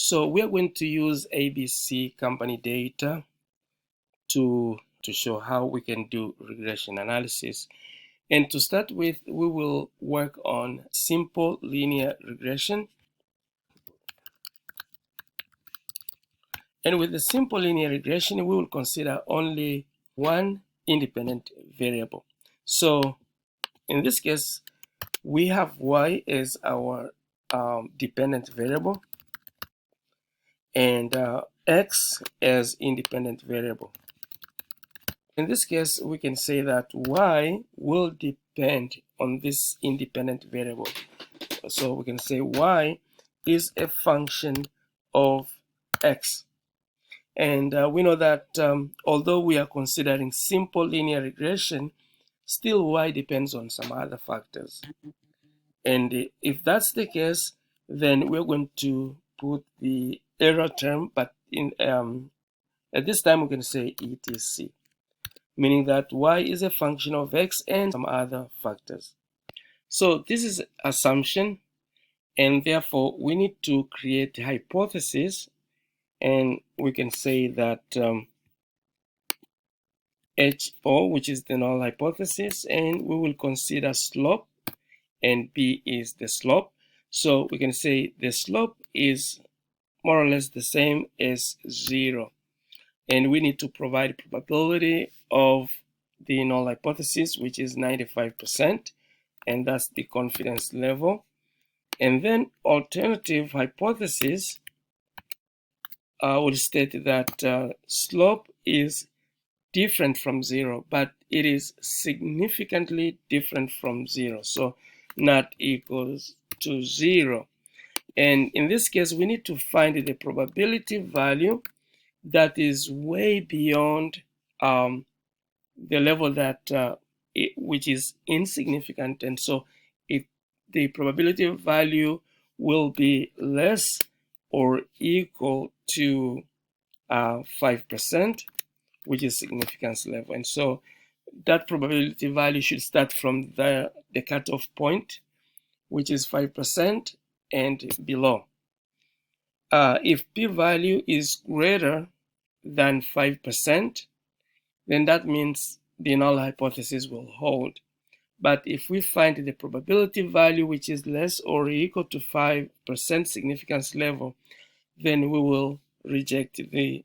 So we are going to use ABC company data to show how we can do regression analysis. And to start with, we will work on simple linear regression. And with the simple linear regression, we will consider only one independent variable. So in this case, we have y as our dependent variable and x as independent variable. In this case, we can say that y will depend on this independent variable. So we can say y is a function of x. And we know that although we are considering simple linear regression, still y depends on some other factors. And if that's the case, then we're going to put the error term, but in at this time we're going to say etc, meaning that y is a function of x and some other factors. So this is assumption, and therefore we need to create a hypothesis, and we can say that HO, which is the null hypothesis, and we will consider slope, and B is the slope. So we can say the slope is more or less the same as 0. And we need to provide probability of the null hypothesis, which is 95%, and that's the confidence level. And then alternative hypothesis will state that slope is different from 0, but it is significantly different from 0, so not equals to 0. And in this case, we need to find the probability value that is way beyond the level that which is insignificant, and so if the probability value will be less or equal to 5%, which is significance level. And so that probability value should start from the cutoff point, which is 5% and below. If p-value is greater than 5%, then that means the null hypothesis will hold. But if we find the probability value which is less or equal to 5% significance level, then we will reject the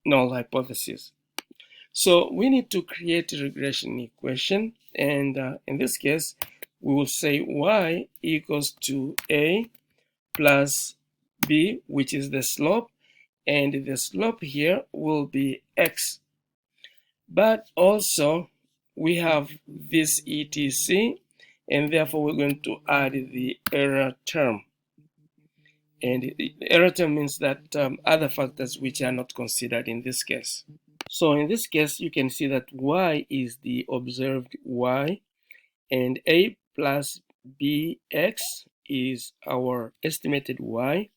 null hypothesis. So we need to create a regression equation, and in this case, we will say y equals to a plus b, which is the slope, and the slope here will be x. But also, we have this etc, and therefore we're going to add the error term. And the error term means that other factors which are not considered in this case. So in this case, you can see that y is the observed y, and a plus bx is our estimated y,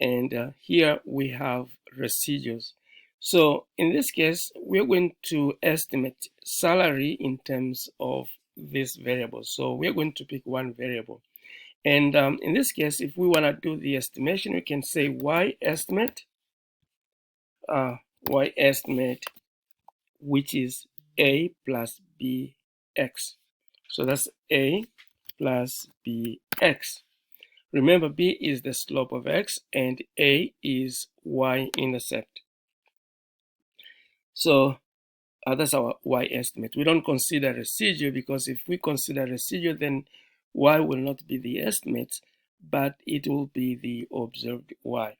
and here we have residuals. So in this case, we're going to estimate salary in terms of this variable. So we're going to pick one variable. And in this case, if we want to do the estimation, we can say y estimate, which is a plus bx. So that's a plus bx. Remember, b is the slope of x and a is y-intercept. So that's our y estimate. We don't consider residual, because if we consider residual, then y will not be the estimate, but it will be the observed y.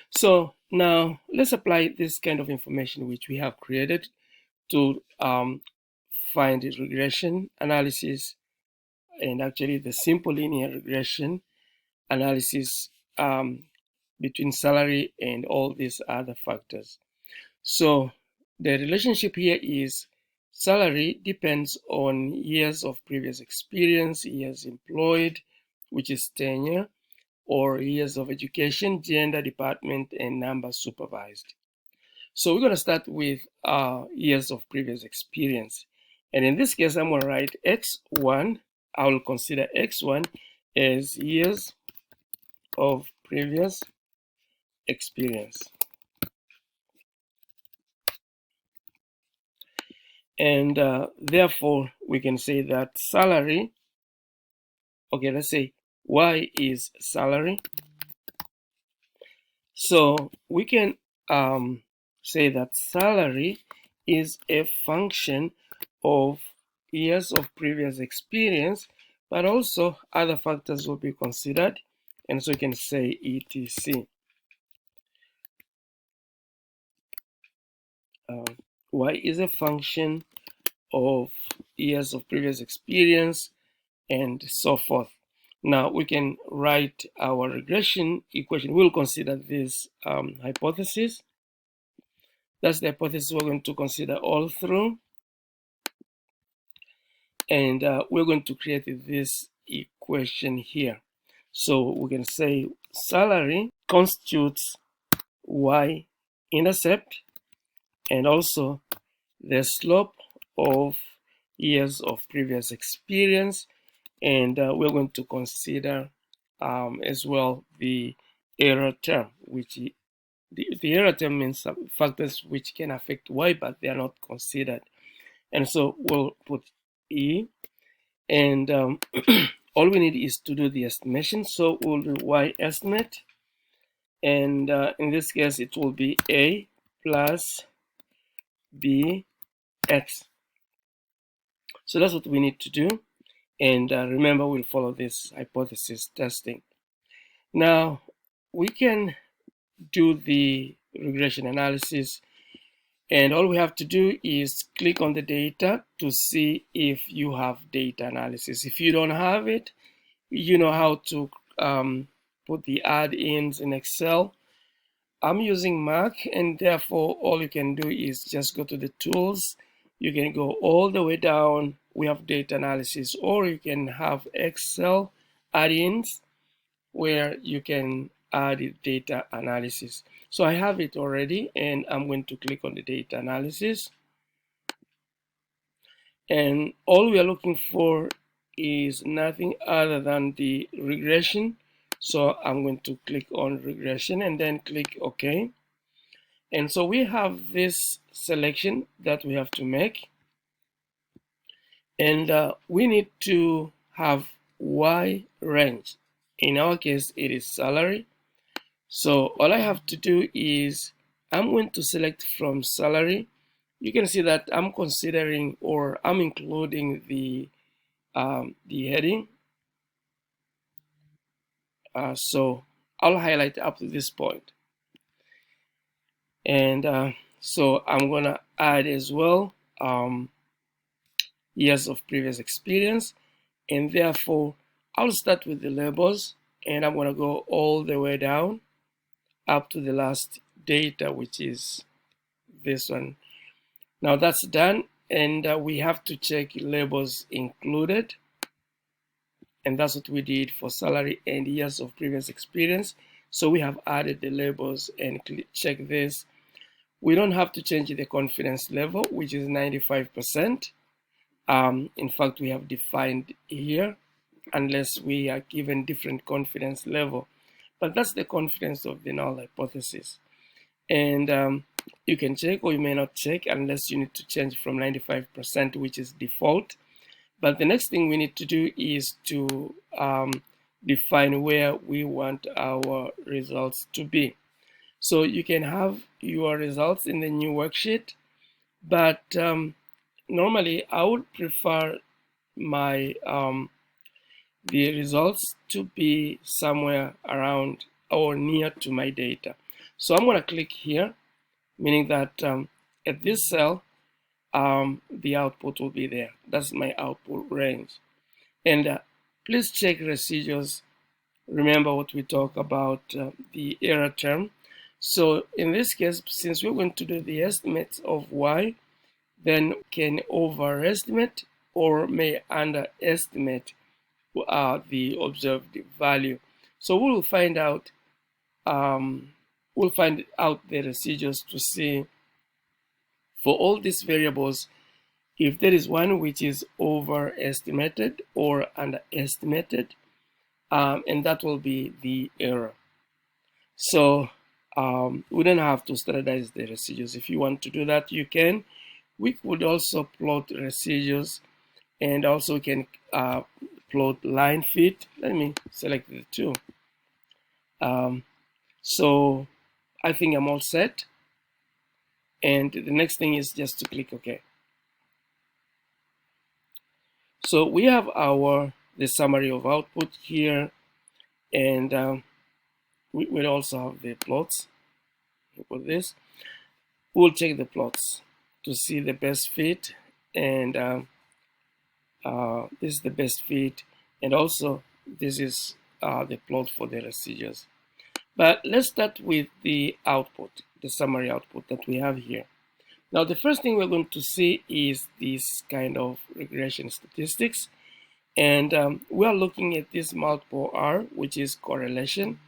So now let's apply this kind of information which we have created to find regression analysis, and actually the simple linear regression analysis between salary and all these other factors. So the relationship here is salary depends on years of previous experience, years employed, which is tenure, or years of education, gender, department, and number supervised. So we're going to start with years of previous experience. And in this case, I'm going to write x1. I will consider x1 as years of previous experience. And therefore, we can say that salary, okay, let's say Y is salary. So we can say that salary is a function of years of previous experience, but also other factors will be considered. And so you can say ETC. Y is a function of years of previous experience and so forth. Now we can write our regression equation. We'll consider this hypothesis. That's the hypothesis we're going to consider all through. And we're going to create this equation here. So we can say salary constitutes y-intercept and also the slope of years of previous experience. And we're going to consider as well the error term, which the error term means some factors which can affect y, but they are not considered. And so we'll put E, and all we need is to do the estimation. So we'll do y estimate, and in this case it will be A plus B X. So that's what we need to do. And remember, we'll follow this hypothesis testing. Now we can do the regression analysis, and all we have to do is click on the data to see if you have data analysis. If you don't have it, you know how to put the add-ins in Excel. I'm using Mac, and therefore all you can do is just go to the tools. You can go all the way down. We have data analysis, or you can have Excel add-ins where you can add data analysis. So I have it already, and I'm going to click on the data analysis. And all we are looking for is nothing other than the regression. So I'm going to click on regression and then click OK. And so we have this selection that we have to make. And we need to have Y range. In our case, it is salary. So all I have to do is I'm going to select from salary. You can see that I'm considering, or I'm including the heading. So I'll highlight up to this point. And so I'm gonna add as well years of previous experience, and therefore I'll start with the labels, and I'm gonna go all the way down up to the last data, which is this one. Now that's done, and we have to check labels included, and that's what we did for salary and years of previous experience. So we have added the labels and check this. We don't have to change the confidence level, which is 95%. In fact, we have defined here, unless we are given different confidence level. But that's the confidence of the null hypothesis. And you can check, or you may not check, unless you need to change from 95%, which is default. But the next thing we need to do is to define where we want our results to be. So you can have your results in the new worksheet, but normally I would prefer my the results to be somewhere around or near to my data. So I'm going to click here, meaning that at this cell, the output will be there. That's my output range. And please check residuals. Remember what we talked about, the error term. So in this case, since we're going to do the estimates of y, then can overestimate or may underestimate the observed value. So we'll find out the residuals to see for all these variables if there is one which is overestimated or underestimated, and that will be the error. So We don't have to standardize the residues. If you want to do that, you can. We could also plot residues, and also can plot line fit. Let me select the two. So I think I'm all set. And the next thing is just to click OK. So we have the summary of output here, and we will also have the plots. Put this. We'll check the plots to see the best fit, and this is the best fit, and also this is the plot for the residues. But let's start with the output, the summary output that we have here. Now, the first thing we're going to see is this kind of regression statistics. And we are looking at this multiple R, which is correlation.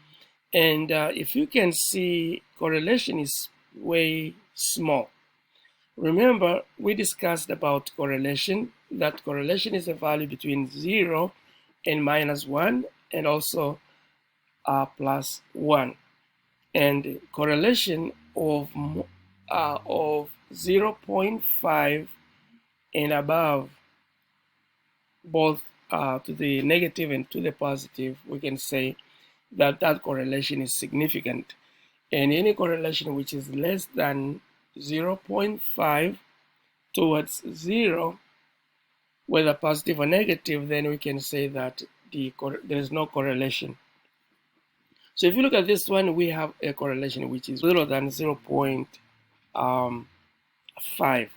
And if you can see, correlation is way small. Remember, we discussed about correlation, that correlation is a value between 0 and -1, and also +1. And correlation of 0.5 and above, both to the negative and to the positive, we can say that that correlation is significant. And any correlation which is less than 0.5 towards 0, whether positive or negative, then we can say that there is no correlation. So if you look at this one, we have a correlation which is little than 0.5.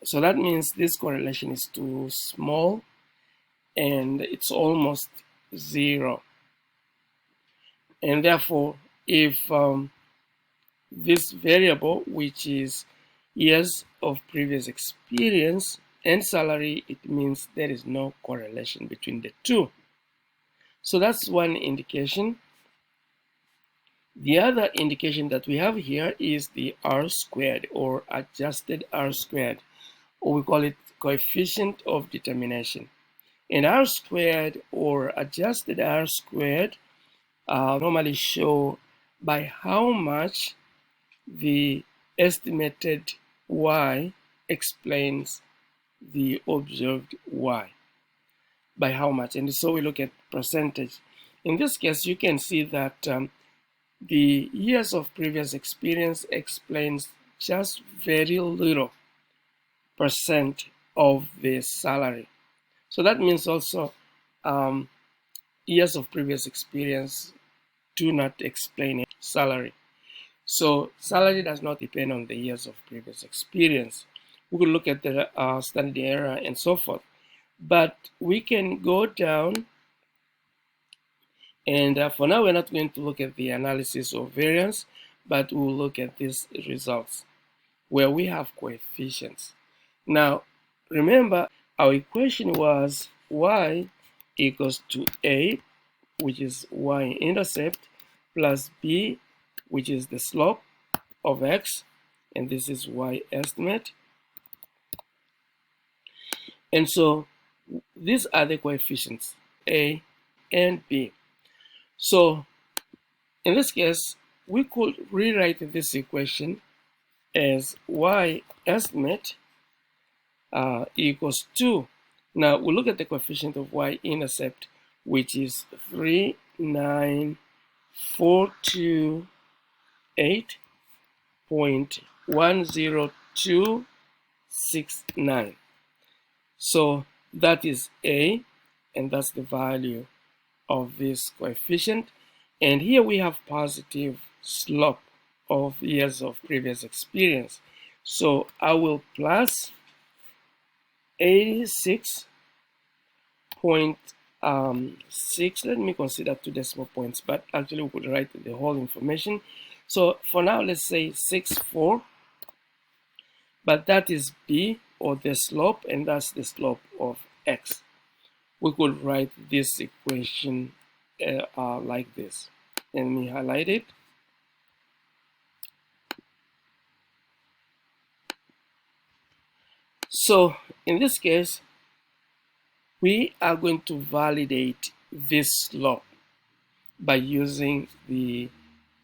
So that means this correlation is too small, and it's almost 0. And therefore, if this variable, which is years of previous experience and salary, it means there is no correlation between the two. So that's one indication. The other indication that we have here is the R squared, or adjusted R squared, or we call it coefficient of determination. And R squared or adjusted R squared normally show by how much the estimated Y explains the observed Y. By how much? And so we look at percentage. In this case, you can see that the years of previous experience explains just very little percent of the salary. So that means also years of previous experience do not explain salary. So salary does not depend on the years of previous experience. We could look at the standard error and so forth. But we can go down, and for now we're not going to look at the analysis of variance, but we'll look at these results where we have coefficients. Now, remember, our equation was y equals to a, which is y-intercept, plus b, which is the slope of x, and this is y-estimate. And so these are the coefficients, a and b. So in this case, we could rewrite this equation as y-estimate equals 2. Now we look at the coefficient of y-intercept, which is 39428.10269. So that is A, and that's the value of this coefficient. And here we have positive slope of years of previous experience. So I will plus 86.6. Let me consider 2 decimal points, but actually we could write the whole information. So for now, let's say 64, but that is B, or the slope, and that's the slope of x. We could write this equation like this. Let me highlight it. So in this case, we are going to validate this slope by using the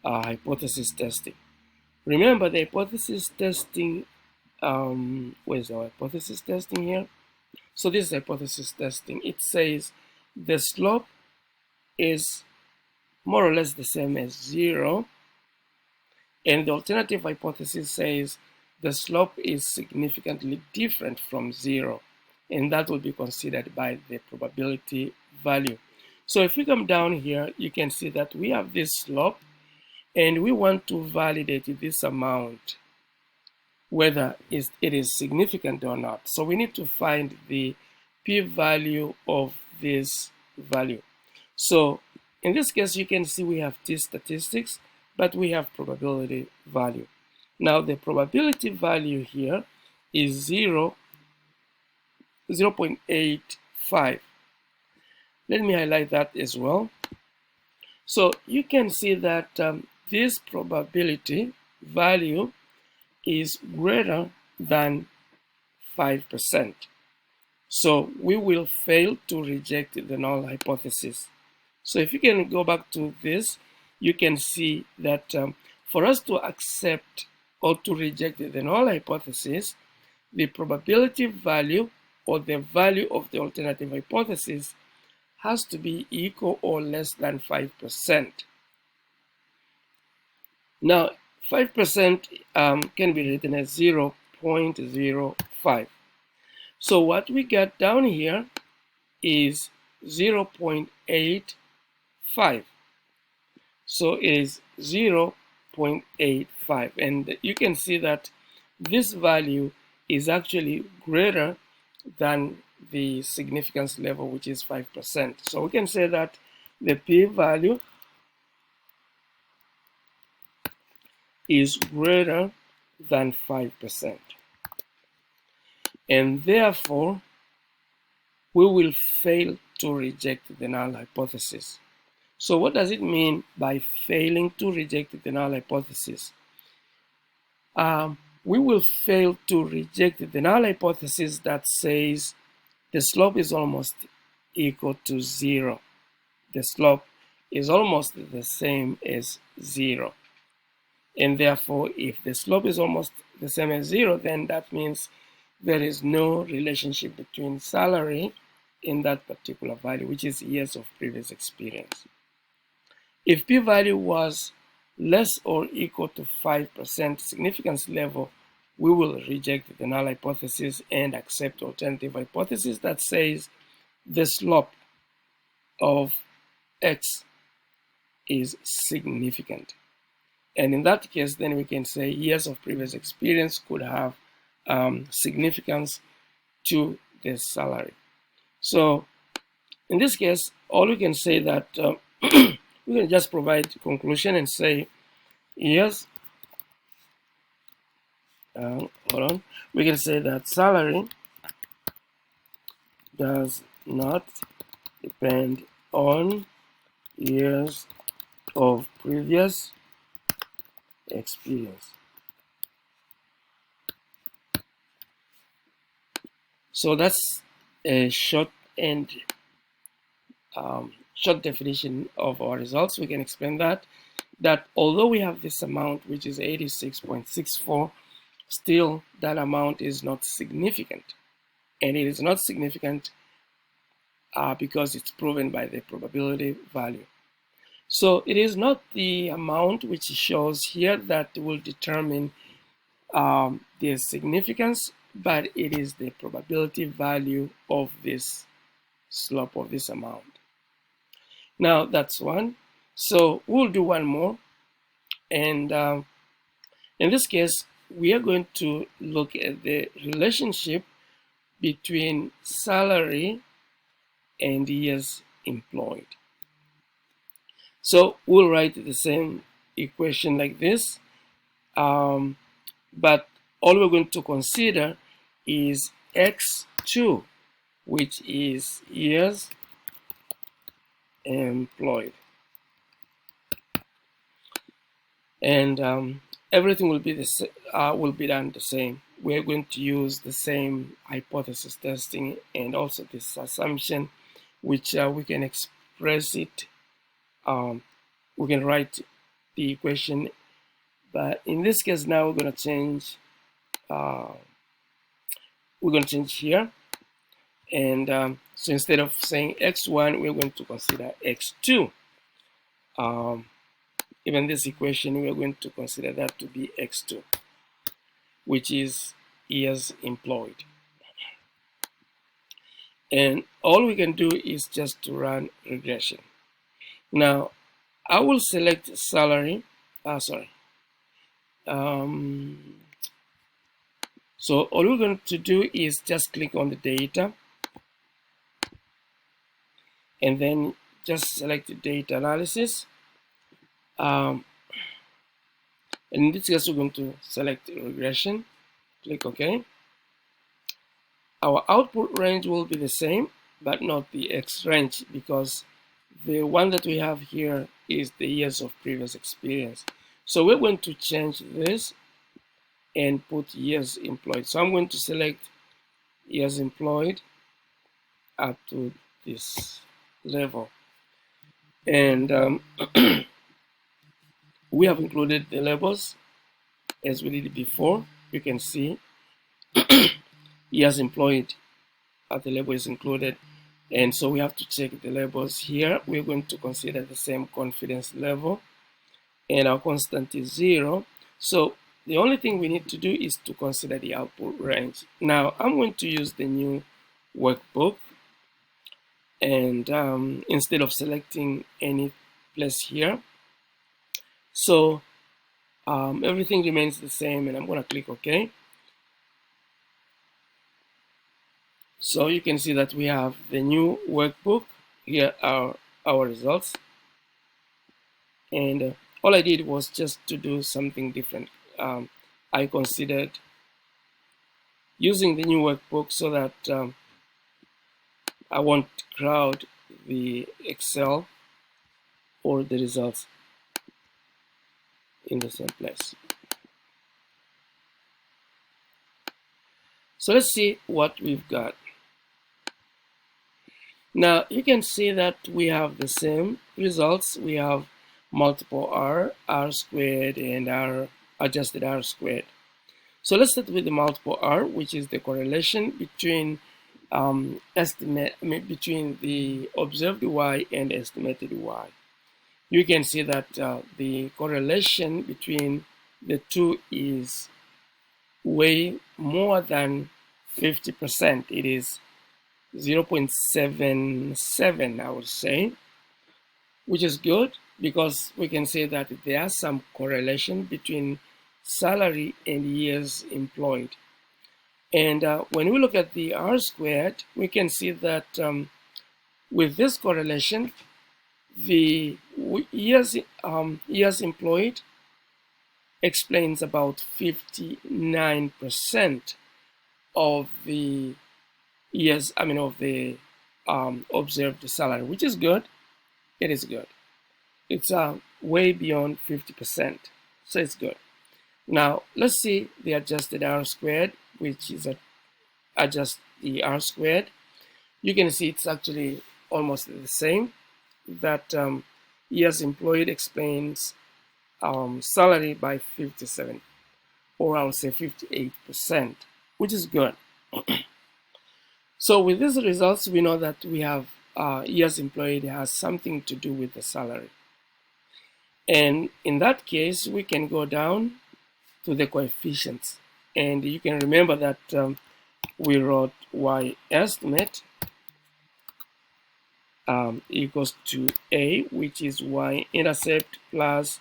hypothesis testing. Remember, the hypothesis testing, where's our hypothesis testing here? So this is hypothesis testing. It says the slope is more or less the same as 0, and the alternative hypothesis says the slope is significantly different from 0, and that will be considered by the probability value. So if we come down here, you can see that we have this slope, and we want to validate this amount, whether it is significant or not. So we need to find the p-value of this value. So in this case, you can see we have t-statistics, but we have probability value. Now the probability value here is 0.85. Let me highlight that as well. So you can see that this probability value is greater than 5%. So we will fail to reject the null hypothesis. So if you can go back to this, you can see that for us to accept or to reject the null hypothesis, the probability value or the value of the alternative hypothesis has to be equal or less than 5%. Now, 5% can be written as 0.05. So what we got down here is 0.85. So it is 0.85. And you can see that this value is actually greater than the significance level, which is 5%. So we can say that the p-value is greater than 5. And therefore, we will fail to reject the null hypothesis. So what does it mean by failing to reject the null hypothesis? We will fail to reject the null hypothesis that says the slope is almost equal to 0. The slope is almost the same as 0. And therefore, if the slope is almost the same as 0, then that means there is no relationship between salary and that particular value, which is years of previous experience. If p-value was less or equal to 5% significance level, we will reject the null hypothesis and accept alternative hypothesis that says the slope of x is significant. And in that case, then we can say years of previous experience could have significance to the salary. So in this case, all we can say that we can just provide conclusion and say, yes, we can say that salary does not depend on years of previous experience. So that's a short definition of our results. We can explain that although we have this amount, which is 86.64, still that amount is not significant. And it is not significant because it's proven by the probability value. So it is not the amount which shows here that will determine the significance, but it is the probability value of this slope of this amount. Now that's one. So we'll do one more. And in this case, we are going to look at the relationship between salary and years employed. So we'll write the same equation like this, but all we're going to consider is x2, which is years employed. And everything will be done the same. We're going to use the same hypothesis testing and also this assumption, which we can express it. We can write the equation. But in this case now we're going to change here, and so instead of saying x1, we're going to consider x2. Even this equation, we are going to consider that to be x2, which is years employed. And all we can do is just to run regression. Now, I will select salary. So all we're going to do is just click on the data, and then just select the data analysis. And in this case, we're going to select regression. Click OK. Our output range will be the same, but not the X range, because the one that we have here is the years of previous experience. So we're going to change this and put years employed. So I'm going to select years employed up to this level. And we have included the labels as we did before. You can see years employed, the label is included. And so we have to check the labels here. We're going to consider the same confidence level, and our constant is 0. So the only thing we need to do is to consider the output range. Now I'm going to use the new workbook, and instead of selecting any place here, so everything remains the same, and I'm going to click OK. So you can see that we have the new workbook. Here are our results, and all I did was just to do something different. I considered using the new workbook so that I won't crowd the Excel or the results in the same place. So let's see what we've got. Now you can see that we have the same results. We have multiple R, R squared, and R adjusted R squared. So let's start with the multiple R, which is the correlation between between the observed Y and estimated Y. You can see that the correlation between the two is way more than 50%. It is 0.77, I would say, which is good, because we can say that there's some correlation between salary and years employed. And when we look at the R squared, we can see that with this correlation, the years employed explains about 59% of the years, of the observed salary, which is good. It is good. It's way beyond 50%, so it's good. Now let's see the adjusted R squared, which is adjust the R squared. You can see it's actually almost the same. That years employed explains salary by 57, or I would say 58%, which is good. So with these results, we know that we have years employed has something to do with the salary. And in that case, we can go down to the coefficients. And you can remember that we wrote Y estimate equals to A, which is Y intercept, plus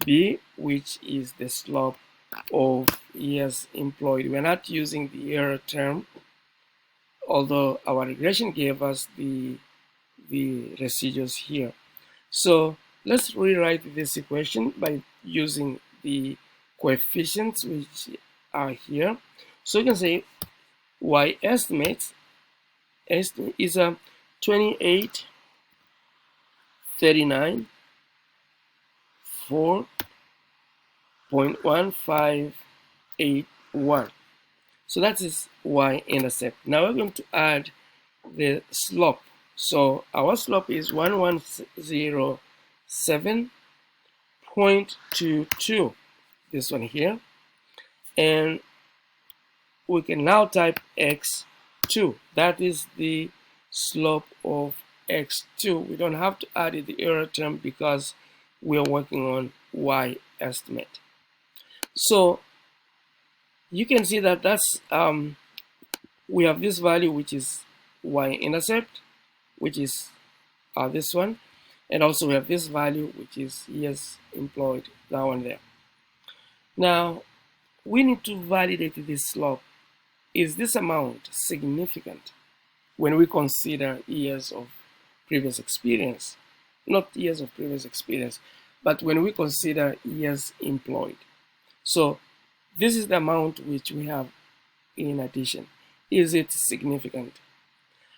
B, which is the slope of years employed. We're not using the error term, although our regression gave us the residuals here. So let's rewrite this equation by using the coefficients which are here. So you can say Y estimate is a 28, 39, 4.1581. So that is Y intercept. Now we're going to add the slope. So our slope is 1107.5 0.22, this one here, and we can now type x2. That is the slope of x2. We don't have to add the error term because we are working on y estimate. So you can see that we have this value, which is y-intercept, which is this one, and also we have this value, which is years employed, that one there. Now we need to validate this slope. Is this amount significant when we consider years of previous experience? Not years of previous experience, but when we consider years employed. So this is the amount which we have in addition. Is it significant?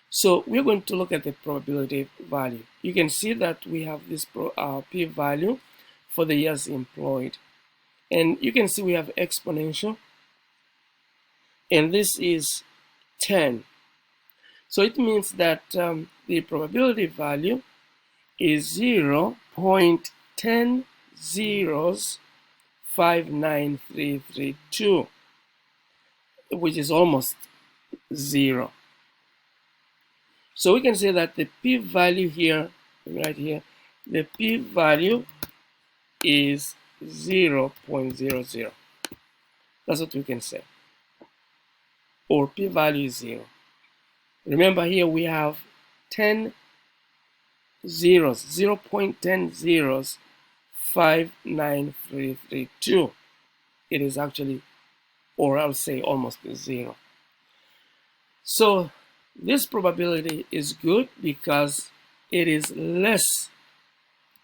So we're going to look at the probability value. You can see that we have this p-value for the years employed. And you can see we have exponential. And this is 10. So it means that the probability value is 0.10059332, which is almost 0. So we can say that the p-value here, right here, the p-value is 0.00. That's what we can say. Or p-value is 0. Remember here we have 10 zeros, 0.10 zeros, 59332. It is actually, or I'll say almost 0. So this probability is good because it is less,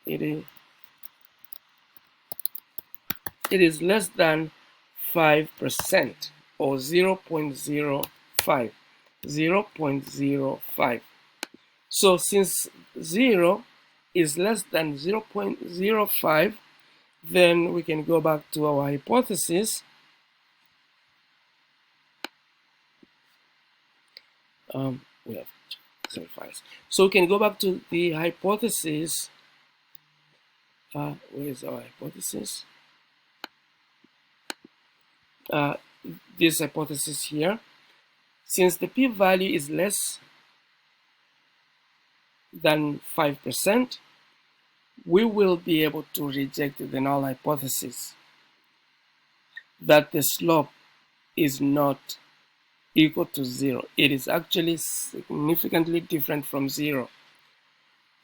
it is less than 5%, or 0.05. 0.05. So since 0 is less than 0.05, then we can go back to our hypothesis. We have files. So we can go back to the hypothesis. Where is our hypothesis? This hypothesis here. Since the p-value is less than 5%, we will be able to reject the null hypothesis that the slope is not equal to 0. It is actually significantly different from 0.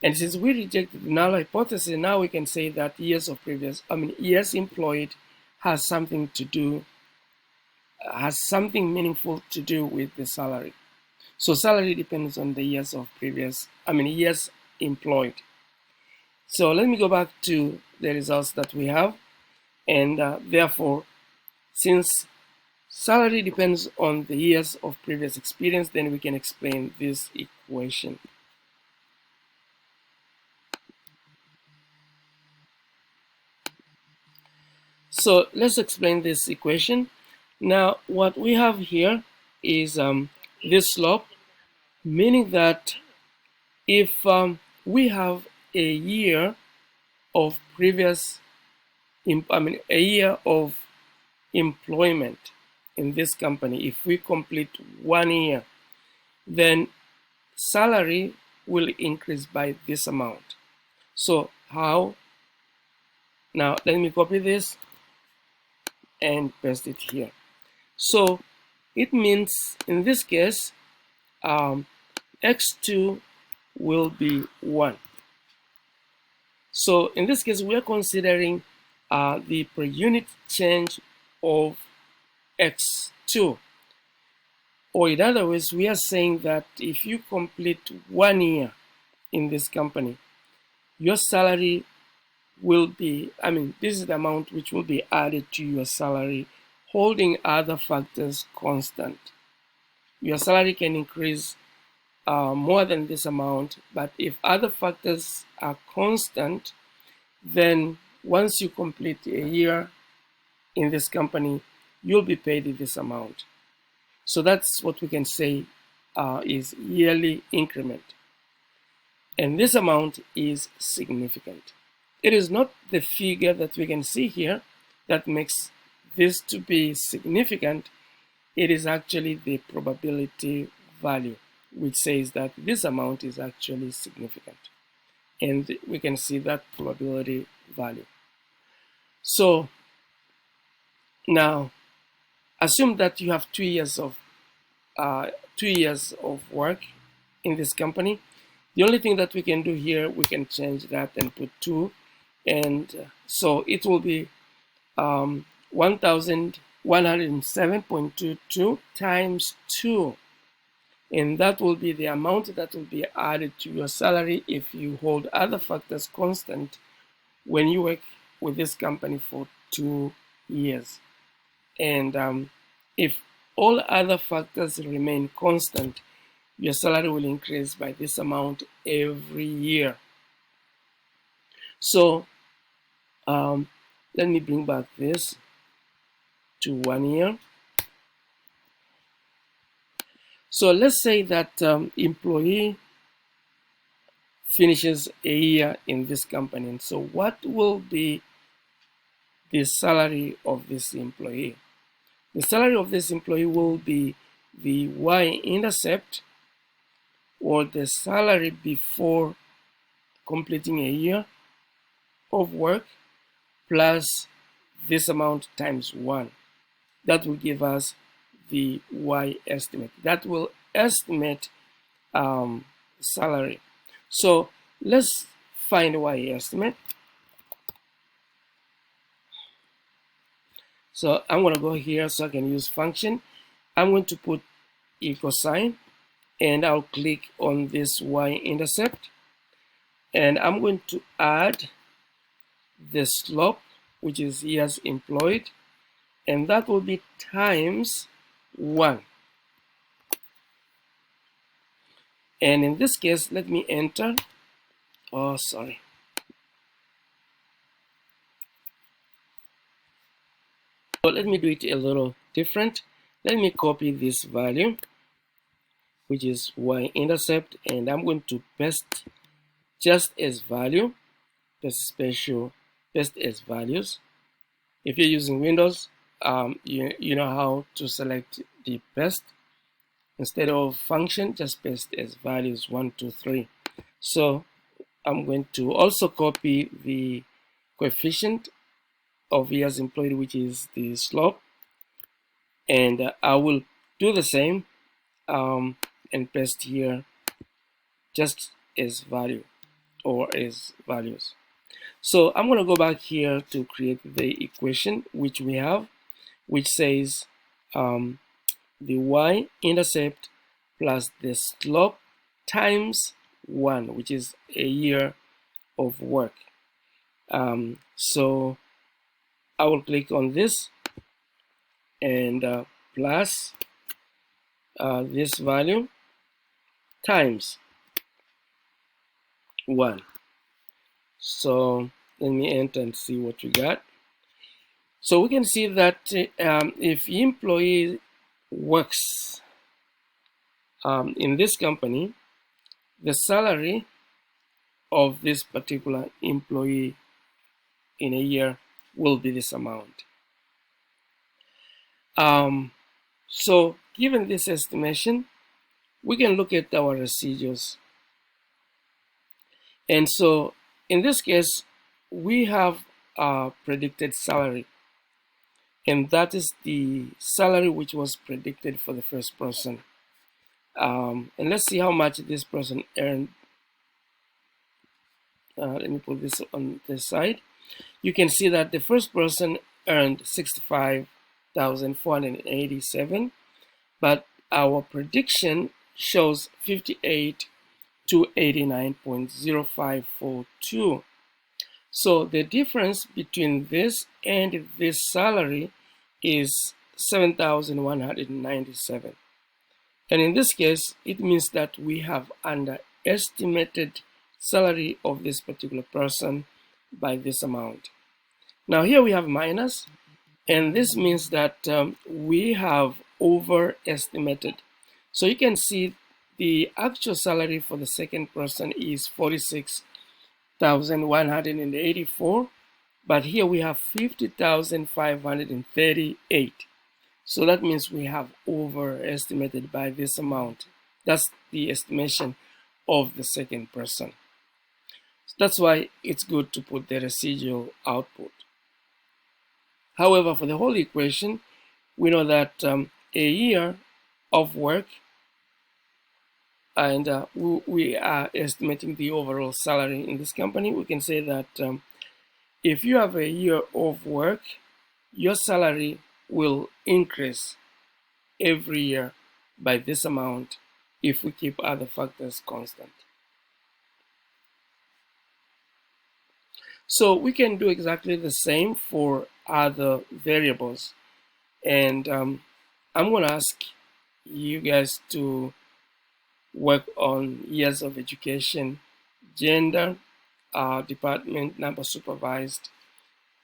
And since we rejected the null hypothesis, now we can say that years employed has something meaningful to do with the salary. So salary depends on the years of years employed. So let me go back to the results that we have. And therefore, since salary depends on the years of previous experience, then we can explain this equation. So let's explain this equation. Now, what we have here is this slope, meaning that if we have a year of a year of employment in this company, if we complete 1 year, then salary will increase by this amount. So how? Now let me copy this and paste it here. So it means in this case x2 will be 1. So in this case we are considering the per unit change of x2, or in other words, we are saying that if you complete 1 year in this company, your salary will be, this is the amount which will be added to your salary, holding other factors constant. Your salary can increase more than this amount, but if other factors are constant, then once you complete a year in this company, you'll be paid this amount. So that's what we can say is yearly increment. And this amount is significant. it is not the figure that we can see here that makes this to be significant. It is actually the probability value, which says that this amount is actually significant. And we can see that probability value. So now, assume that you have 2 years of 2 years of work in this company. The only thing that we can do here, we can change that and put 2, and so it will be 1107.22 times 2, and that will be the amount that will be added to your salary if you hold other factors constant when you work with this company for 2 years. And if all other factors remain constant, your salary will increase by this amount every year. So let me bring back this to 1 year. So let's say that employee finishes a year in this company. And so what will be the salary of this employee? The salary of this employee will be the y-intercept, or the salary before completing a year of work, plus this amount times 1. That will give us the y estimate. That will estimate salary. So let's find y estimate. So I'm going to go here so I can use function. I'm going to put equal sign, and I'll click on this y-intercept, and I'm going to add the slope, which is years employed, and that will be times 1. And in this case, let me enter. Oh, sorry. So let me do it a little different. Let me copy this value, which is y-intercept, and I'm going to paste just as value, paste as values. If you're using Windows, you know how to select the paste. Instead of function, just paste as values 1, 2, 3. So I'm going to also copy the coefficient of years employed, which is the slope, and I will do the same and paste here just as value or as values. So I'm going to go back here to create the equation which we have, which says the y-intercept plus the slope times 1, which is a year of work. So I will click on this and plus this value times 1. So let me enter and see what we got. So we can see that if employee works in this company, the salary of this particular employee in a year will be this amount. So given this estimation, we can look at our residuals. And so in this case, we have a predicted salary, and that is the salary which was predicted for the first person. And let's see how much this person earned. Let me put this on this side. You can see that the first person earned 65,487, but our prediction shows 58 to 89.0542. So the difference between this and this salary is 7,197. And in this case, it means that we have underestimated salary of this particular person by this amount. Now here we have minus, and this means that we have overestimated. So you can see the actual salary for the second person is 46 50,184, but here we have 50,538. So that means we have overestimated by this amount. That's the estimation of the second person. That's why it's good to put the residual output. However, for the whole equation, we know that a year of work, and we are estimating the overall salary in this company. We can say that if you have a year of work, your salary will increase every year by this amount if we keep other factors constant. So we can do exactly the same for other variables. And I'm going to ask you guys to work on years of education, gender, department, number supervised,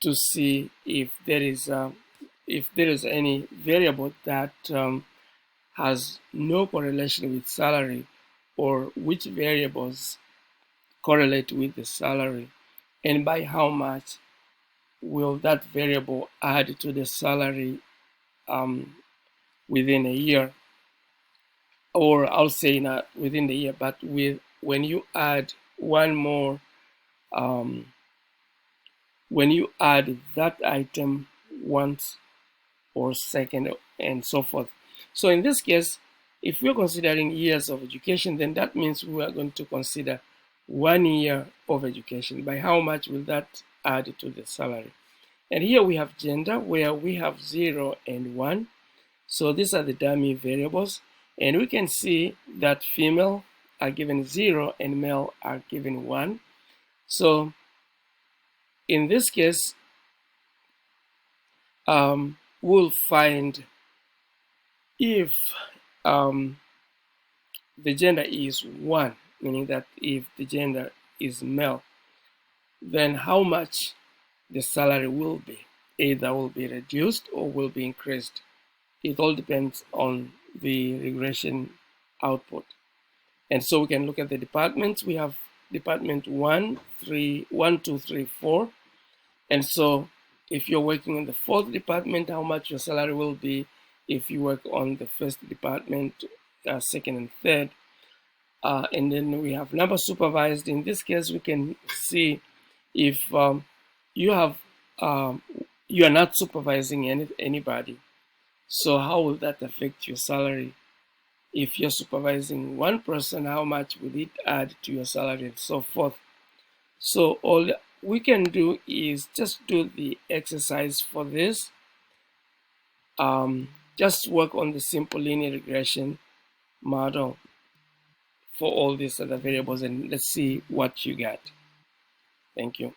to see if there is any variable that has no correlation with salary, or which variables correlate with the salary, and by how much will that variable add to the salary within a year, or I'll say not within the year, but when you add one more, when you add that item once or second and so forth. So in this case, if we're considering years of education, then that means we are going to consider 1 year of education. By how much will that add to the salary? And here we have gender, where we have 0 and 1. So these are the dummy variables. And we can see that female are given 0 and male are given 1. So in this case, we'll find if the gender is 1, meaning that if the gender is male, then how much the salary will be. Either will be reduced or will be increased. It all depends on the regression output. And so we can look at the departments. We have department 1, 2, 3, 4. And so if you're working in the 4th department, how much your salary will be. If you work on the 1st department, 2nd and 3rd. And then we have number supervised. In this case, we can see if you are not supervising anybody. So how will that affect your salary? If you're supervising one person, how much will it add to your salary, and so forth. So all we can do is just do the exercise for this. Just work on the simple linear regression model for all these other variables, and let's see what you get. Thank you.